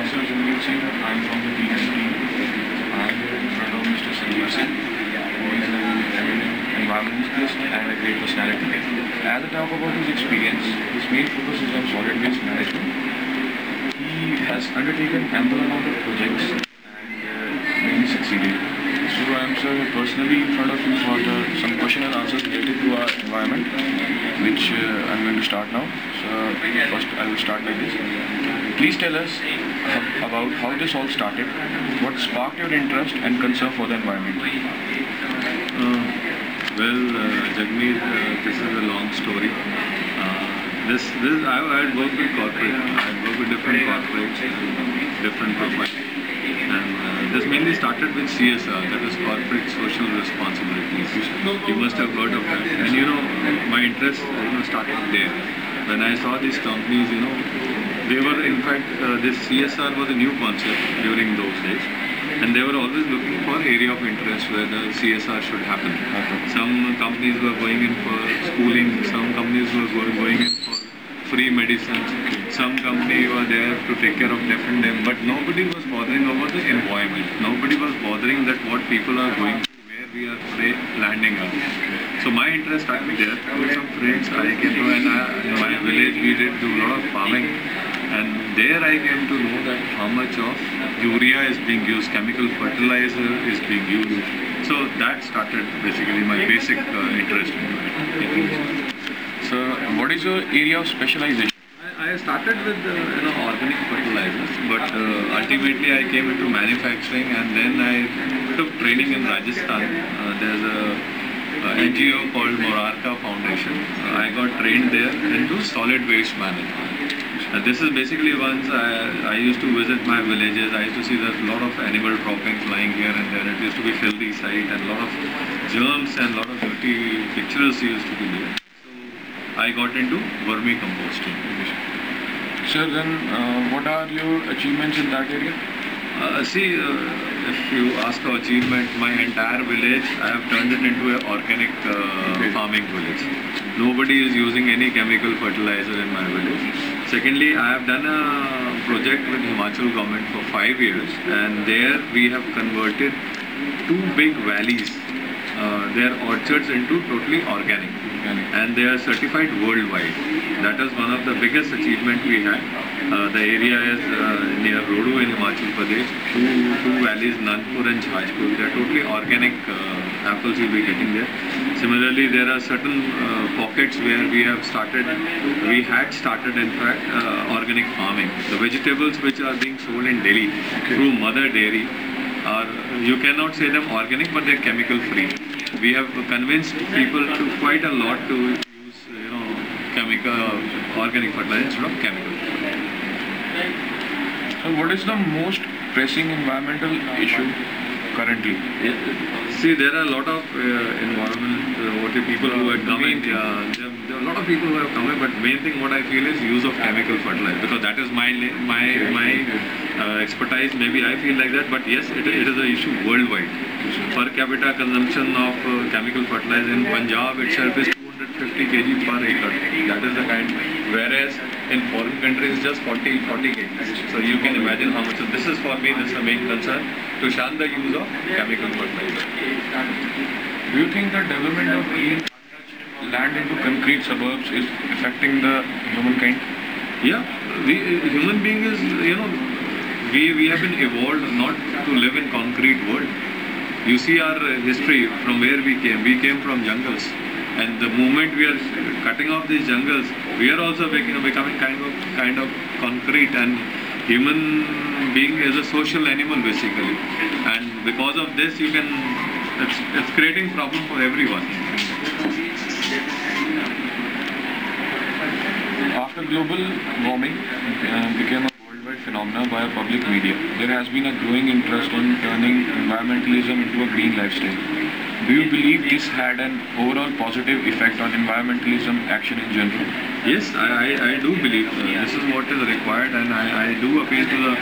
myself Jamil Singh. I'm from the TNC team. I'm here in front of Mr. Sanjeev Singh, who is an eminent environmentalist and a great personality. As I talk about his experience, his main focus is on solid waste management. He has undertaken ample amount of projects and mainly succeeded. So I'm sir personally in front of you for some question and answers related to our environment, which I'm going to start now. So first I will start like this. Please tell us about how this all started, what sparked your interest and concern for the environment. Jagmeet, this is a long story. I had worked with corporate. I had worked with different corporates, different profiles. And this mainly started with CSR, that is corporate social responsibility. You must have heard of that. And my interest started there. When I saw these companies, they were in fact, this CSR was a new concept during those days. And they were always looking for area of interest where the CSR should happen. Some companies were going in for schooling, some companies were going in for free medicines, some company were there to take care of deaf and dumb, but nobody was bothering about the environment. Nobody was bothering that what people are going through, where we are landing up. So my interest started there. With some friends, I came to, and in my village we did do a lot of farming. And there I came to know that how much of urea is being used, chemical fertilizer is being used. So that started basically my basic interest in it. So what is your area of specialization? I started with organic fertilizers, but ultimately I came into manufacturing, and then I took training in Rajasthan. There's a NGO called Morarka Foundation. I got trained there into solid waste management. And this is basically once I used to visit my villages. I used to see that a lot of animal droppings lying here and there. It used to be filthy site, and a lot of germs and a lot of dirty pictures used to be there. So I got into vermicomposting. Sir, then what are your achievements in that area? If you ask for achievement, my entire village, I have turned it into an organic farming village. Nobody is using any chemical fertilizer in my village. Secondly, I have done a project with Himachal government for 5 years, and there we have converted 2 big valleys, their orchards, into totally organic. And they are certified worldwide. That is one of the biggest achievement we had. The area is near Rodu in Himachal Pradesh. Two valleys, Nandpur and Jhajpur. They are totally organic apples you'll be getting there. Similarly, there are certain pockets where we had started in fact organic farming. The vegetables which are being sold in Delhi through Mother Dairy you cannot say them organic, but they're chemical free. We have convinced people to quite a lot to use organic fertilizer instead of chemical. So what is the most pressing environmental issue currently? See, there are a lot of people who have come in. There are a lot of people who have come in, but main thing what I feel is use of chemical fertilizer, because that is my expertise. Maybe I feel like that, but yes, it is an issue worldwide. Per capita consumption of chemical fertilizer in Punjab itself is 250 kg per acre. That is the kind, whereas in foreign countries just 40 kg. So you can imagine how much. So this is for me, this is the main concern, to shun the use of chemical fertilizer. Do you think the development of clean land into concrete suburbs is affecting the humankind? Yeah, human being is, we have been evolved not to live in concrete world. You see our history from where we came. We came from jungles, and the moment we are cutting off these jungles, we are also becoming kind of concrete. And human being is a social animal basically, and because of this, it's creating problem for everyone. After global warming became a worldwide phenomenon by public media, there has been a growing interest in turning environmentalism into a green lifestyle. Do you believe this had an overall positive effect on environmentalism action in general? Yes, I do believe this is what is required, and I do appeal to the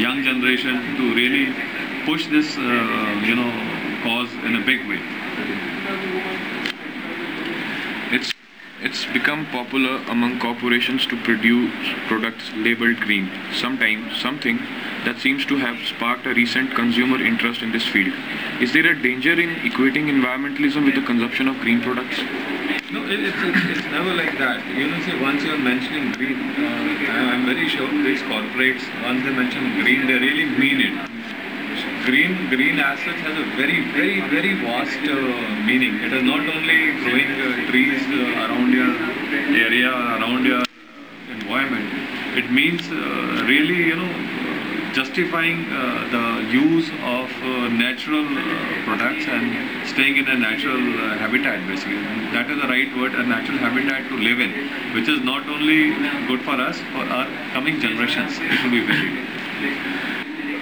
young generation to really push this cause in a big way. it's become popular among corporations to produce products labeled green. Sometimes something that seems to have sparked a recent consumer interest in this field. Is there a danger in equating environmentalism with the consumption of green products? No, it's never like that. You know, see, once you're mentioning green, I'm very sure these corporates, once they mention green, they really mean it. Green as such has a very vast meaning. It is not only growing trees around your area, around your environment. It means really, justifying the use of natural products and staying in a natural habitat, basically. And that is the right word, a natural habitat to live in, which is not only good for us, for our coming generations. It will be very good.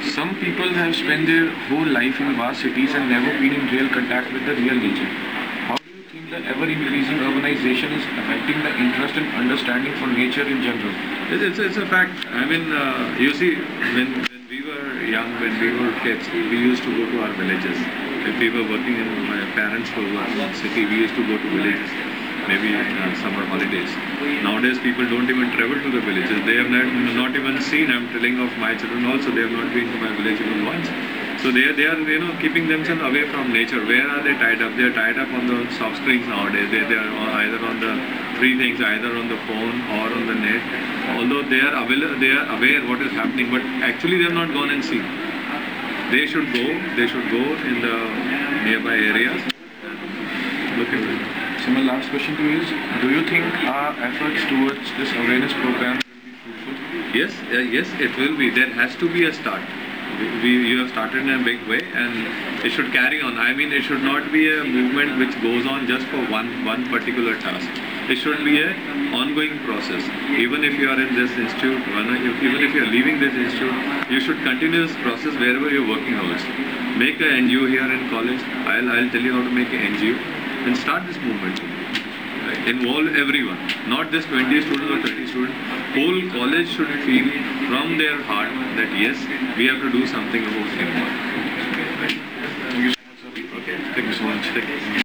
Some people have spent their whole life in vast cities and never been in real contact with the real nature. How do you think the ever-increasing urbanization is affecting the interest and understanding for nature in general? It's a fact. I mean, you see, when we were young, when we were kids, we used to go to our villages. If we were working in, my parents were working in the city, we used to go to villages, maybe summer holidays. Nowadays, people don't even travel to the villages. They have not even seen. I'm telling of my children also. They have not been to my village even once. So they are keeping themselves away from nature. Where are they tied up? They are tied up on the soft screens nowadays. They are either on the three things, either on the phone or on the net. Although they are aware what is happening, but actually they have not gone and seen. They should go. They should go in the nearby areas and look at it. So my last question to you is, do you think our efforts towards this awareness program will be fruitful? Yes, it will be. There has to be a start. You have started in a big way, and it should carry on. I mean, it should not be a movement which goes on just for one particular task. It should be an ongoing process. Even if you are in this institute, even if you are leaving this institute, you should continue this process wherever you are working also. Make an NGO here in college. I'll tell you how to make an NGO and start this movement. Right? Involve everyone, not just 20 students or 30 students. Whole college should feel from their heart that yes, we have to do something about it. Thank you so much, sir. Okay, thank you so much. Thank you.